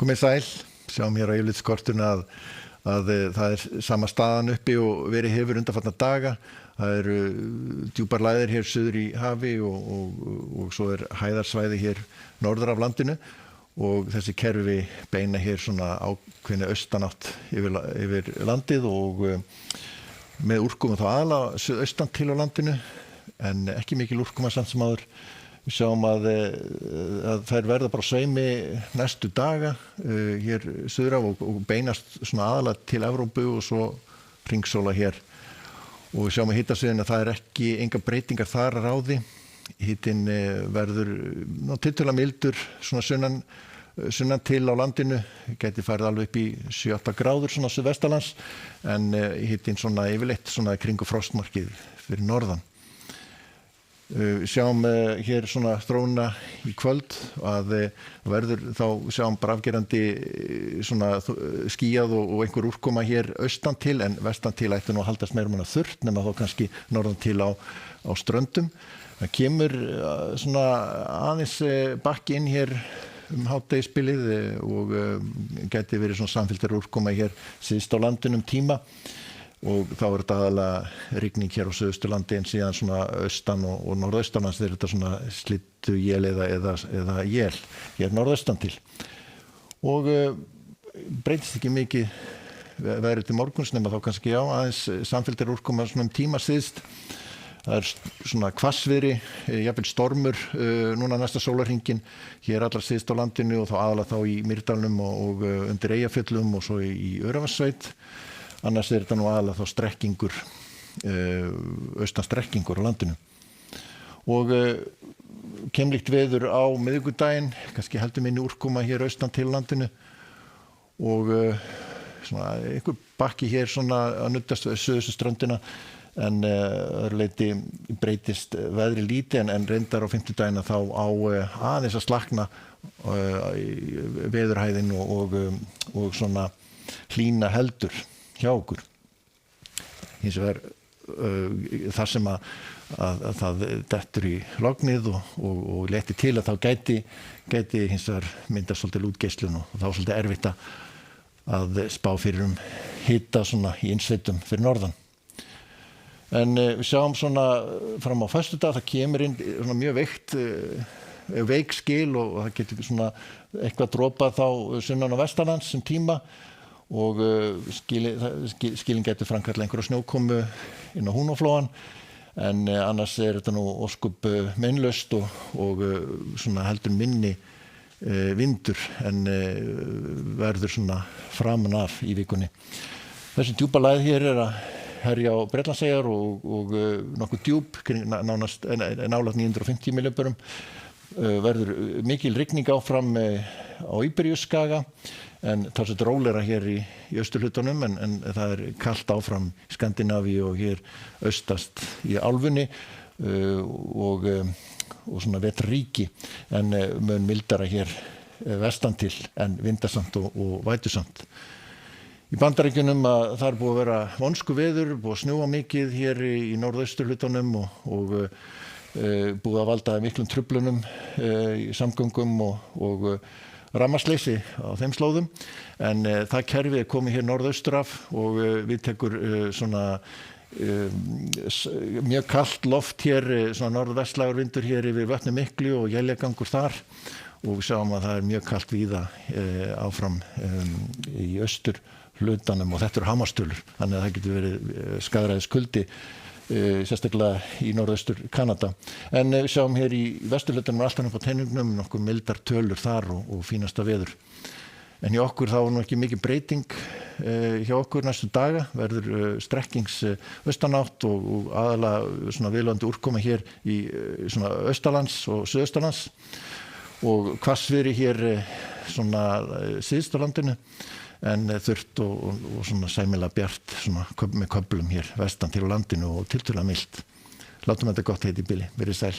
Komið sæl, sjáum hér á yfirlitskortinu að það sama staðan uppi og verið hefur undanfarna daga. Það eru djúpar lægðir hér suður í hafi og svo hæðarsvæði hér norður af landinu og þessi kerfi beina hér svona ákveðna austanátt yfir landið og með úrkomu þá aðallega suðaustan til á landinu en ekki mikil úrkoma samt sem áður. Við sjáum að þær verða bara sveimi næstu daga hér suður af og beinast svona aðalega til Evrópu og svo hringsóla hér. Og við sjáum að hitasviðinu að það ekki engar breytingar þar að ráði. Hitinn verður tiltölulega mildur svona sunnan til á landinu. Gæti farið alveg upp í 7-8 gráður svona suðvestanlands en hitinn svona yfirleitt svona kringu frostmarkið fyrir norðan. Sjáum hér svona þróuna í kvöld að verður þá sjáum bara afgerandi svona skýjað og einhver úrkoma hér austan til en vestan til ætti nú að haldast meira og þurrt nema þá kannski norðan til á ströndum. Það kemur svona aðeins bakki inn hér hádegisbilið og gæti verið svona samfelldir úrkoma hér síðst á landinu tíma. Og þá þetta aðalega rigning hér á Suðausturlandi en síðan svona austan og norðaustanlands þegar þetta svona slittu él eða él hér norðaustan til. Og breytist ekki mikið veðrið til morguns nema þá kannski aðeins samfelldir úrkoma svona tíma síðst. Það svona hvassviðri, jafnvel stormur núna næsta sólarhringinn hér allar síðst á landinu og þá aðalega þá í Mýrdalnum og undir Eyjafjöllum og svo í Öræfasveit. Annars þetta nú aðalega þá strekkingur, austan strekkingur á landinu. Og keimlíkt veður á miðvikudaginn, kannski heldur minni úrkoma hér austan til landinu og svona einhver bakki hér svona að nuddast suðustu ströndina en öðru leyti breytist veðri lítið en reyndar á fimmtudaginn þá á aðeins að slakna veðurhæðin og svona hlýna heldur hjá okkur. Hins vegar þar sem að það dettur í lognið og leti til að þá gæti hins vegar myndast svolítið útgeislun og þá svolítið erfitt að spá fyrir hita svona í innsveitum fyrir norðan. En við sjáum svona fram á föstudag það kemur inn svona mjög veik skil og það getur svona eitthvað dropað þá sunnan og vestanlands sem tíma og skilin getur framkalla einhverja snjókomu inn á Húnaflóann en annars þetta nú óskup meinlaust og svona heldur minni vindur en verður svona framan af í vikunni. Þessi djúpa lægð hér að herja á Bretlandseyjar og nokkuð djúp, nánast nálægt 950 millimetrum. Verður mikil rigning áfram á Íberíuskaga en talsvert rólegra hér í austurhlutanum en það kalt áfram í Skandinavíu og hér austast í álfunni og svona vetrarríki en mun mildara hér vestan til en vindasamt og vætusamt. Í Bandaríkjunum að það búið að vera vonsku veður, búið að snjóa mikið hér í norðausturhlutanum og búið að valda miklum truflunum í samgöngum og rafmagnsleysi á þeim slóðum en það kerfi komið hér norðaustur af og við tekur svona mjög kalt loft hér svona norðvestlægur vindur hér yfir Vötnum miklu og éljagangur þar og við sjáum að það mjög kalt víða áfram í austur hlutanum og þetta eru hamarstölur þannig að það getur verið skaðræðiskuldi sérstaklega í norðaustur Kanada. En við sjáum hér í vesturhlutanum alltaf upp á teiningnum nokkuð mildar tölur þar og fínasta veður. En hjá okkur þá nú ekki mikið breyting hjá okkur næstu daga, verður strekkings austanátt og aðalega svona viðlandi úrkoma hér í svona austalands og suðaustalands og hvassviðri hér svona síðst á landinu en þurrt og svona sæmilega bjart svona með köflum hér vestan til á landinu og tiltölulega milt. Látum þetta gott heita í bili. Verið sæl.